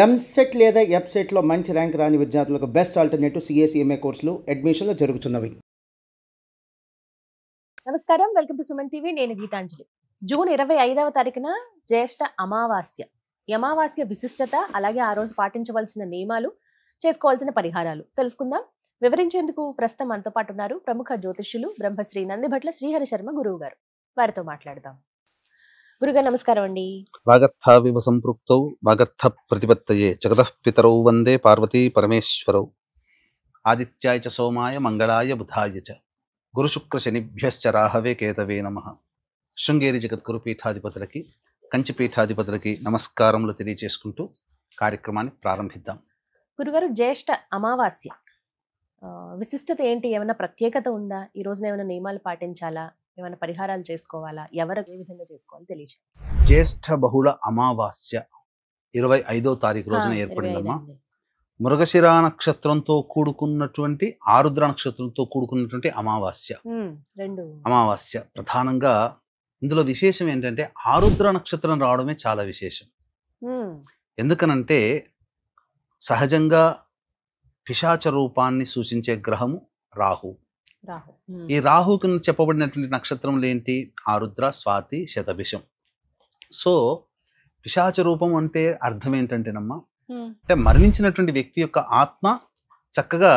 ఎంసెట్ లేదా ఎఫ్సెట్లో మంచి ర్యాంక్ రాని విద్యార్థులకు బెస్ట్ ఆల్టర్నేటివ్ సిఏసీఎంఏ కోర్సులు అడ్మిషన్లు జరుగుతున్నవి. నమస్కారం, వెల్కమ్ టు సుమన్ టీవీ. నేను గీతాంజలి. జూన్ 25వ తారీఖున జ్యేష్ఠ అమావాస్య. ఈ అమావాస్య విశిష్టత, అలాగే ఆ రోజు పాటించవలసిన నియమాలు, చేసుకోవాల్సిన పరిహారాలు తెలుసుకుందాం. వివరించేందుకు ప్రస్తుతం మనతో పాటు ఉన్నారు ప్రముఖ జ్యోతిష్యులు బ్రహ్మశ్రీ నందిభట్ల శ్రీహరి శర్మ గురువు గారు. వారితో మాట్లాడదాం. గురుగారు నమస్కారం అండి. వాగర్థావివ సంపృక్తౌ వాగర్థ ప్రతిపత్తయే జగతః పితరౌ వందే పార్వతీ పరమేశ్వరౌ. ఆదిత్యాయ చ సోమాయ మంగళాయ బుధాయ చ గురు శుక్ర శనిభ్యశ్చ రాహవే కేతవే నమః. శృంగేరి జగద్గురు పీఠాధిపతులకి, కంచి పీఠాధిపతులకి నమస్కారములు తెలియజేసుకుంటూ కార్యక్రమాన్ని ప్రారంభిద్దాం. గురుగారు, జ్యేష్ఠ అమావాస్య విశిష్టత ఏంటి? ఏమైనా ప్రత్యేకత ఉందా? ఈ రోజున ఏమైనా నియమాలు పాటించాలా? ఏమైనా పరిహారాలు చేసుకోవాలా? ఎవరు ఏ విధంగా చేసుకోవాలి తెలియజేయండి. జ్యేష్ఠ బహుళ అమావాస్య 25వ తారీఖు రోజున ఏర్పడిందమ్మా. మృగశిర నక్షత్రంతో కూడుకున్నటువంటి ఆరుద్ర నక్షత్రంతో కూడుకున్నటువంటి అమావాస్య. అమావాస్య ప్రధానంగా ఇందులో విశేషం ఏంటంటే ఆరుద్ర నక్షత్రం రావడమే చాలా విశేషం. ఎందుకనంటే సహజంగా పిశాచ రూపాన్ని సూచించే గ్రహము రాహు. ఈ రాహు కింద చెప్పబడినటువంటి నక్షత్రములు ఏంటి? ఆరుద్ర, స్వాతి, శతభిషం. సో పిశాచ రూపం అంటే అర్థం ఏంటంటేనమ్మా, అంటే మరణించినటువంటి వ్యక్తి యొక్క ఆత్మ చక్కగా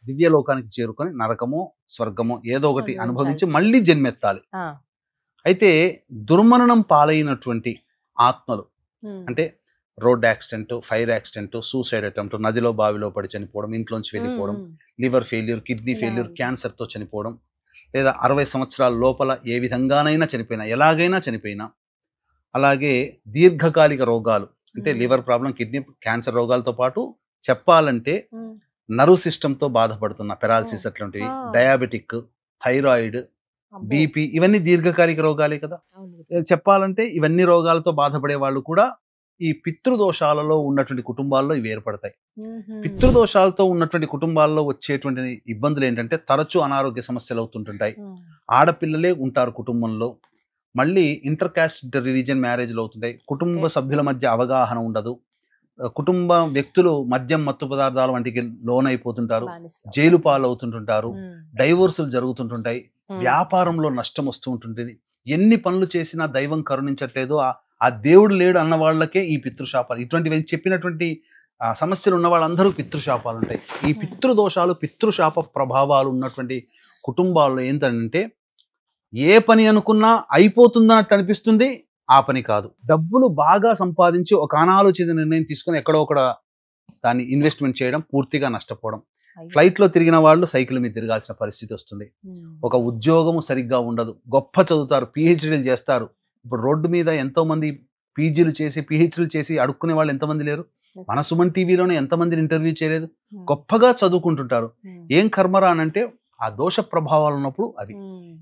దివ్యలోకానికి చేరుకొని నరకమో స్వర్గమో ఏదో ఒకటి అనుభవించి మళ్ళీ జన్మెత్తాలి. అయితే దుర్మరణం పాలైనటువంటి ఆత్మలు అంటే road accident, fire accident, suicide attempt, నదిలో బావిలో పడి చనిపోవడం, ఇంట్లోంచి వెళ్ళిపోవడం, లివర్ ఫెయిల్యూర్, కిడ్నీ ఫెయిల్యూర్, క్యాన్సర్తో చనిపోవడం, లేదా 60 సంవత్సరాల లోపల ఏ విధంగానైనా చనిపోయినా, ఎలాగైనా చనిపోయినా, అలాగే దీర్ఘకాలిక రోగాలు అంటే లివర్ ప్రాబ్లం, కిడ్నీ క్యాన్సర్ రోగాలతో పాటు చెప్పాలంటే నర్వ్ సిస్టమ్తో బాధపడుతున్న పెరాలసిస్ అట్లాంటివి, డయాబెటిక్, థైరాయిడ్, బీపీ, ఇవన్నీ దీర్ఘకాలిక రోగాలే కదా. చెప్పాలంటే ఇవన్నీ రోగాలతో బాధపడే వాళ్ళు కూడా ఈ పితృదోషాలలో ఉన్నటువంటి కుటుంబాల్లో ఇవి ఏర్పడతాయి. పితృదోషాలతో ఉన్నటువంటి కుటుంబాల్లో వచ్చేటువంటి ఇబ్బందులు ఏంటంటే తరచూ అనారోగ్య సమస్యలు అవుతుంటుంటాయి. ఆడపిల్లలే ఉంటారు కుటుంబంలో, మళ్ళీ ఇంటర్ కాస్ట్ రిలీజియన్ మ్యారేజ్లు అవుతుంటాయి, కుటుంబ సభ్యుల మధ్య అవగాహన ఉండదు, కుటుంబ వ్యక్తులు మద్యం, మత్తు పదార్థాల వంటికి లోనైపోతుంటారు, జైలు పాలు అవుతుంటుంటారు, డైవోర్సులు జరుగుతుంటుంటాయి, వ్యాపారంలో నష్టం వస్తూ ఉంటుంది. ఎన్ని పనులు చేసినా దైవం కరుణించట్లేదు, ఆ దేవుడు లేడు అన్న వాళ్ళకే ఈ పితృశాపాలు, ఇటువంటివి చెప్పినటువంటి సమస్యలు ఉన్న వాళ్ళందరూ పితృశాపాలు ఉంటాయి. ఈ పితృదోషాలు, పితృశాప ప్రభావాలు ఉన్నటువంటి కుటుంబాల్లో ఏంటంటే ఏ పని అనుకున్నా అయిపోతుందన్నట్టు అనిపిస్తుంది, ఆ పని కాదు. డబ్బులు బాగా సంపాదించి ఒక అనాలోచిత నిర్ణయం తీసుకుని ఎక్కడో ఒక దాన్ని ఇన్వెస్ట్మెంట్ చేయడం, పూర్తిగా నష్టపోవడం. ఫ్లైట్లో తిరిగిన వాళ్ళు సైకిల్ మీద తిరగాల్సిన పరిస్థితి వస్తుంది. ఒక ఉద్యోగము సరిగ్గా ఉండదు, గొప్ప చదువుతారు, పిహెచ్డీలు చేస్తారు. ఇప్పుడు రోడ్డు మీద ఎంతో మంది పీజీలు చేసి, పిహెచ్డీలు చేసి అడుక్కునే వాళ్ళు ఎంతమంది లేరు? మన సుమన్ టీవీలోనే ఎంతమందిని ఇంటర్వ్యూ చేయలేదు? గొప్పగా చదువుకుంటుంటారు. ఏం కర్మరా అనంటే ఆ దోష ప్రభావాలు ఉన్నప్పుడు అవి.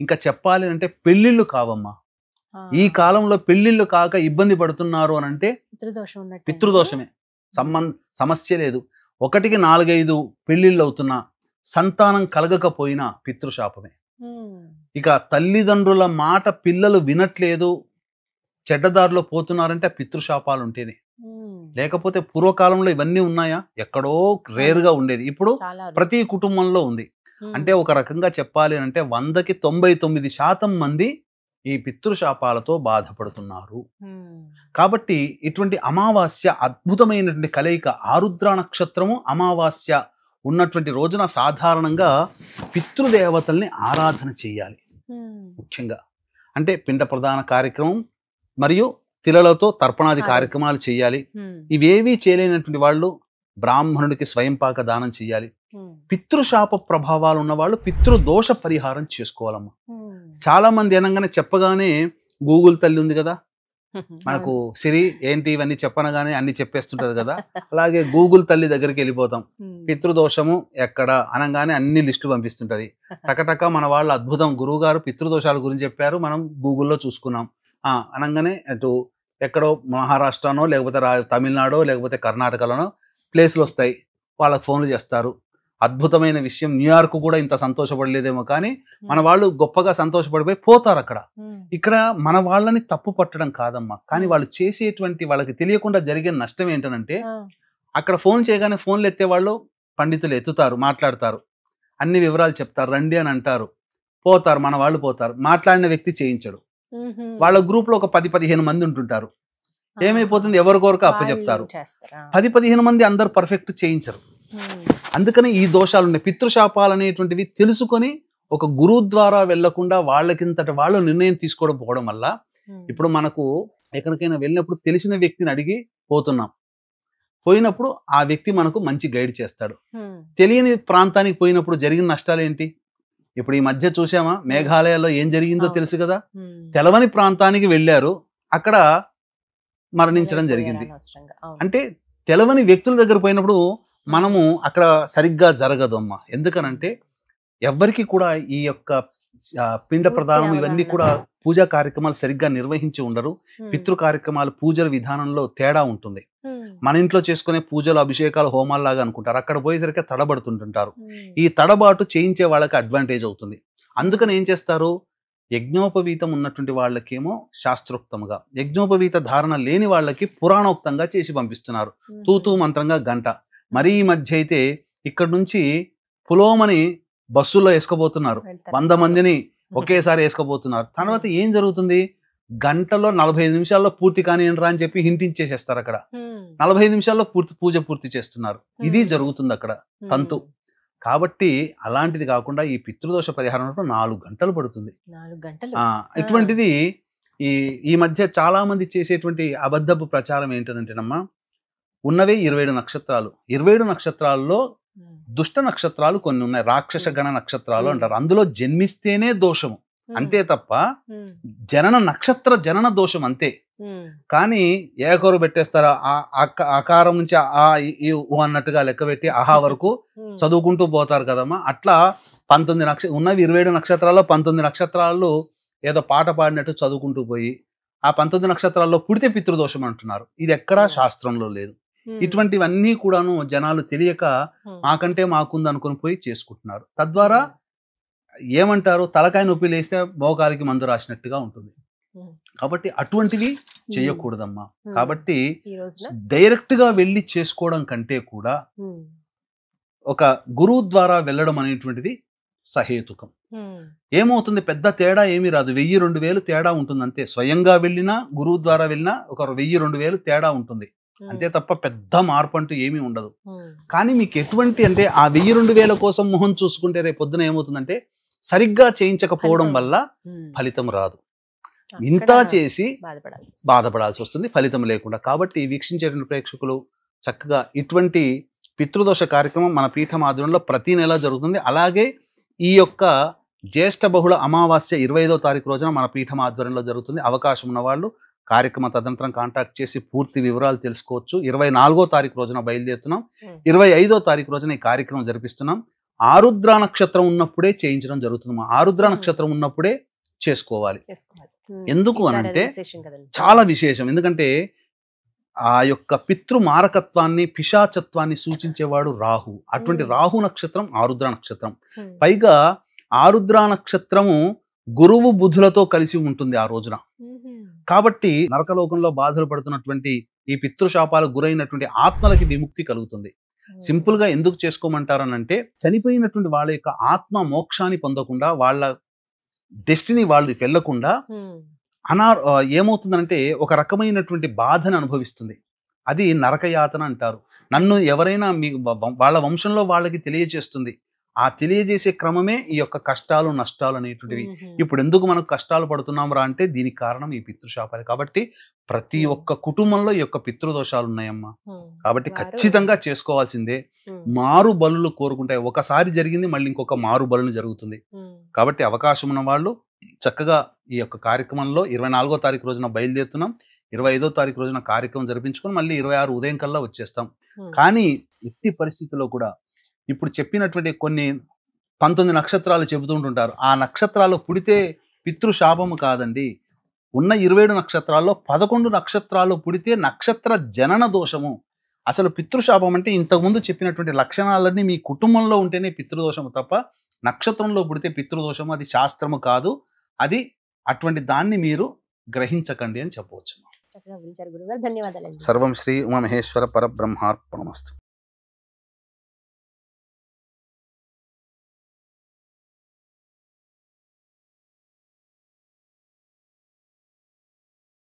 ఇంకా చెప్పాలి అంటే పెళ్లిళ్ళు కావమ్మా. ఈ కాలంలో పెళ్లిళ్ళు కాక ఇబ్బంది పడుతున్నారు అని అంటే పితృదోషమే. సమస్య లేదు. 1కి 4-5 పెళ్లిళ్ళు అవుతున్నా సంతానం కలగకపోయినా పితృశాపమే. ఇక తల్లిదండ్రుల మాట పిల్లలు వినట్లేదు, చెడ్డదారిలో పోతున్నారంటే పితృశాపాలు ఉంటేనే. లేకపోతే పూర్వకాలంలో ఇవన్నీ ఉన్నాయా? ఎక్కడో రేరుగా ఉండేది. ఇప్పుడు ప్రతి కుటుంబంలో ఉంది. అంటే ఒక రకంగా చెప్పాలి అంటే 100కి 99% మంది ఈ పితృశాపాలతో బాధపడుతున్నారు. కాబట్టి ఇటువంటి అమావాస్య అద్భుతమైనటువంటి కలయిక. ఆరుద్ర నక్షత్రము అమావాస్య ఉన్నటువంటి రోజున సాధారణంగా పితృదేవతల్ని ఆరాధన చేయాలి. ముఖ్యంగా అంటే పిండ ప్రదాన కార్యక్రమం మరియు తిలలతో తర్పణాది కార్యక్రమాలు చేయాలి. ఇవేవీ చేయలేనటువంటి వాళ్ళు బ్రాహ్మణుడికి స్వయంపాక దానం చేయాలి. పితృశాప ప్రభావాలు ఉన్న వాళ్ళు పితృదోష పరిహారం చేసుకోవాలమ్మా. చాలా మంది అనగానే చెప్పగానే గూగుల్ తల్లి ఉంది కదా, మనకు సిరి ఏంటి ఇవన్నీ చెప్పనగానే అన్ని చెప్పేస్తుంటది కదా, అలాగే గూగుల్ తల్లి దగ్గరికి వెళ్ళిపోతాం. పితృదోషము ఎక్కడ అనగానే అన్ని లిస్టు పంపిస్తుంటది. టకటక మన వాళ్ళు అద్భుతం, గురువు గారు పితృదోషాల గురించి చెప్పారు, మనం గూగుల్లో చూసుకున్నాం అనగానే అటు ఎక్కడో మహారాష్ట్రనో లేకపోతే తమిళనాడో లేకపోతే కర్ణాటకలోనో ప్లేస్లు వస్తాయి. వాళ్ళకి ఫోన్లు చేస్తారు, అద్భుతమైన విషయం. న్యూయార్క్ కూడా ఇంత సంతోషపడలేదేమో, కానీ మన వాళ్ళు గొప్పగా సంతోషపడిపోయి పోతారు అక్కడ. ఇక్కడ మన వాళ్ళని తప్పు పట్టడం కాదమ్మా, కానీ వాళ్ళు చేసేటువంటి వాళ్ళకి తెలియకుండా జరిగే నష్టం ఏంటనంటే, అక్కడ ఫోన్ చేయగానే ఫోన్లు ఎత్తే వాళ్ళు పండితులు ఎత్తుతారు, మాట్లాడతారు, అన్ని వివరాలు చెప్తారు, రండి అని అంటారు, పోతారు, మన వాళ్ళు పోతారు. మాట్లాడిన వ్యక్తి చేయించడు. వాళ్ళ గ్రూప్ లో ఒక 10-15 మంది ఉంటుంటారు. ఏమైపోతుంది, ఎవరికొరకు అప్పచెప్తారు. 10-15 మంది అందరు పర్ఫెక్ట్ చేయించరు. అందుకని ఈ దోషాలు ఉన్నాయి. పితృశాపాలు అనేటువంటివి తెలుసుకొని ఒక గురువు ద్వారా వెళ్లకుండా వాళ్ళకింతట వాళ్ళు నిర్ణయం తీసుకోవడం పోవడం వల్ల ఇప్పుడు మనకు ఎక్కడికైనా వెళ్ళినప్పుడు తెలిసిన వ్యక్తిని అడిగి పోతున్నాం. పోయినప్పుడు ఆ వ్యక్తి మనకు మంచి గైడ్ చేస్తాడు. తెలియని ప్రాంతానికి పోయినప్పుడు జరిగిన నష్టాలు ఏంటి? ఇప్పుడు ఈ మధ్య చూసామా, మేఘాలయాలో ఏం జరిగిందో తెలుసు కదా. తెలవని ప్రాంతానికి వెళ్ళారు, అక్కడ మరణించడం జరిగింది. అంటే తెలవని వ్యక్తుల దగ్గర పోయినప్పుడు మనము అక్కడ సరిగ్గా జరగదు అమ్మా. ఎందుకనంటే ఎవరికి కూడా ఈ యొక్క పిండ ప్రదానం ఇవన్నీ కూడా పూజా కార్యక్రమాలు సరిగ్గా నిర్వహించి ఉండరు. పితృ కార్యక్రమాలు పూజల విధానంలో తేడా ఉంటుంది. మన ఇంట్లో చేసుకునే పూజలు, అభిషేకాలు, హోమాలు లాగా అనుకుంటారు. అక్కడ పోయేసరికి తడబడుతుంటుంటారు. ఈ తడబాటు చేయించే వాళ్ళకి అడ్వాంటేజ్ అవుతుంది. అందుకని ఏం చేస్తారు, యజ్ఞోపవీతం ఉన్నటువంటి వాళ్ళకేమో శాస్త్రోక్తంగా, యజ్ఞోపవీత ధారణ లేని వాళ్ళకి పురాణోక్తంగా చేసి పంపిస్తున్నారు. తూతూ మంత్రంగా గంట. మరీ ఈ మధ్య అయితే ఇక్కడ నుంచి పులోమని బస్సుల్లో వేసుకోబోతున్నారు. 100 మందిని ఒకేసారి వేసుకోబోతున్నారు. తర్వాత ఏం జరుగుతుంది, గంటలో 45 నిమిషాల్లో పూర్తి కానిరా అని చెప్పి హింటించేసేస్తారు. అక్కడ 45 నిమిషాల్లో పూజ పూర్తి చేస్తున్నారు. ఇది జరుగుతుంది అక్కడ తంతు. కాబట్టి అలాంటిది కాకుండా ఈ పితృదోష పరిహారం 4 గంటలు పడుతుంది. ఇటువంటిది ఈ మధ్య చాలా మంది చేసేటువంటి అబద్ధపు ప్రచారం ఏంటంటేనమ్మా, ఉన్నవే 27 నక్షత్రాలు. 27 నక్షత్రాల్లో దుష్ట నక్షత్రాలు కొన్ని ఉన్నాయి, రాక్షస గణ నక్షత్రాలు అంటారు. అందులో జన్మిస్తేనే దోషము అంతే తప్ప జనన నక్షత్ర జనన దోషం అంతే. కానీ ఏకరు పెట్టేస్తారు, ఆకారం నుంచి ఆ అన్నట్టుగా లెక్క పెట్టి ఆహా వరకు చదువుకుంటూ పోతారు కదమ్మా. అట్లా 19 ఉన్నవి 27 నక్షత్రాల్లో 19 నక్షత్రాలు ఏదో పాట పాడినట్టు చదువుకుంటూ పోయి ఆ 19 నక్షత్రాల్లో పుడితే పితృదోషం అంటున్నారు. ఇది ఎక్కడా శాస్త్రంలో లేదు. ఇటువంటివన్నీ కూడాను జనాలు తెలియక మాకంటే మాకుంది అనుకుని పోయి చేసుకుంటున్నారు. తద్వారా ఏమంటారు, తలకాయ నొప్పి లేస్తే మోకాలికి మందు రాసినట్టుగా ఉంటుంది. కాబట్టి అటువంటివి చేయకూడదమ్మా. కాబట్టి డైరెక్ట్ గా వెళ్ళి చేసుకోవడం కంటే కూడా ఒక గురువు ద్వారా వెళ్ళడం అనేటువంటిది సహేతుకం. ఏమవుతుంది, పెద్ద తేడా ఏమీ రాదు. 1000-2000 తేడా ఉంటుంది అంతే. స్వయంగా వెళ్ళినా గురువు ద్వారా వెళ్ళినా ఒక 1000-2000 తేడా ఉంటుంది అంతే తప్ప పెద్ద మార్పు అంటూ ఏమీ ఉండదు. కానీ మీకు ఎటువంటి అంటే ఆ 1000-2000 కోసం మొహం చూసుకుంటే రేపు పొద్దున ఏమవుతుందంటే సరిగ్గా చేయించకపోవడం వల్ల ఫలితం రాదు. ఇంత చేసి బాధపడాల్సి వస్తుంది ఫలితం లేకుండా. కాబట్టి వీక్షించేటువంటి ప్రేక్షకులు చక్కగా ఇటువంటి పితృదోష కార్యక్రమం మన పీఠం ఆధ్వర్యంలో ప్రతి నెల జరుగుతుంది. అలాగే ఈ యొక్క జ్యేష్ఠ బహుళ అమావాస్య 25వ తారీఖు రోజున మన పీఠం ఆధ్వర్యంలో జరుగుతుంది. అవకాశం ఉన్న వాళ్ళు కార్యక్రమ తదనంతరం కాంటాక్ట్ చేసి పూర్తి వివరాలు తెలుసుకోవచ్చు. 24వ తారీఖు రోజున బయలుదేరుతున్నాం. 25వ తారీఖు రోజున ఈ కార్యక్రమం జరిపిస్తున్నాం. ఆరుద్ర నక్షత్రం ఉన్నప్పుడే చేయించడం జరుగుతుంది. ఆరుద్ర నక్షత్రం ఉన్నప్పుడే చేసుకోవాలి. ఎందుకు అనంటే చాలా విశేషం. ఎందుకంటే ఆ యొక్క పితృ మారకత్వాన్ని, పిశాచత్వాన్ని సూచించేవాడు రాహు. అటువంటి రాహు నక్షత్రం ఆరుద్ర నక్షత్రం. పైగా ఆరుద్ర నక్షత్రము గురువు బుధులతో కలిసి ఉంటుంది ఆ రోజున. కాబట్టి నరకలోకంలో బాధలు పడుతున్నటువంటి ఈ పితృశాపాలకు గురైనటువంటి ఆత్మలకి విముక్తి కలుగుతుంది. సింపుల్ గా ఎందుకు చేసుకోమంటారనంటే, చనిపోయినటువంటి వాళ్ళ యొక్క ఆత్మ మోక్షాన్ని పొందకుండా, వాళ్ళ డెస్టినీ వాళ్ళు వెళ్ళకుండా ఏమవుతుందంటే ఒక రకమైనటువంటి బాధను అనుభవిస్తుంది. అది నరకయాతన అంటారు. నన్ను ఎవరైనా మీ వాళ్ళ వంశంలో వాళ్ళకి తెలియజేస్తుంది. ఆ తెలియజేసే క్రమమే ఈ యొక్క కష్టాలు నష్టాలు అనేటువంటివి. ఇప్పుడు ఎందుకు మనకు కష్టాలు పడుతున్నాం రా అంటే దీనికి కారణం ఈ పితృశాపాలు. కాబట్టి ప్రతి ఒక్క కుటుంబంలో ఈ యొక్క పితృదోషాలు ఉన్నాయమ్మా. కాబట్టి ఖచ్చితంగా చేసుకోవాల్సిందే. మారు బలులు కోరుకుంటాయి. ఒకసారి జరిగింది మళ్ళీ ఇంకొక మారు బలులు జరుగుతుంది. కాబట్టి అవకాశం ఉన్న వాళ్ళు చక్కగా ఈ యొక్క కార్యక్రమంలో 24వ తారీఖు రోజున బయలుదేరుతున్నాం. 25వ తారీఖు రోజున కార్యక్రమం జరిపించుకొని మళ్ళీ 26 ఉదయం కల్లా వచ్చేస్తాం. కానీ ఎట్టి పరిస్థితుల్లో కూడా ఇప్పుడు చెప్పినటువంటి కొన్ని 19 నక్షత్రాలు చెబుతుంటుంటారు. ఆ నక్షత్రాలు పుడితే పితృశాపము కాదండి. ఉన్న 27 నక్షత్రాల్లో 11 నక్షత్రాలు పుడితే నక్షత్ర జనన దోషము. అసలు పితృశాపం అంటే ఇంతకుముందు చెప్పినటువంటి లక్షణాలన్నీ మీ కుటుంబంలో ఉంటేనే పితృదోషము తప్ప నక్షత్రంలో పుడితే పితృదోషము అది శాస్త్రము కాదు. అది అటువంటి దాన్ని మీరు గ్రహించకండి అని చెప్పవచ్చు. చక్కగా వివరించారు గురుగారు. ధన్యవాదాలండి. సర్వం శ్రీ ఉమామహేశ్వర పరబ్రహ్మార్పణమస్తు.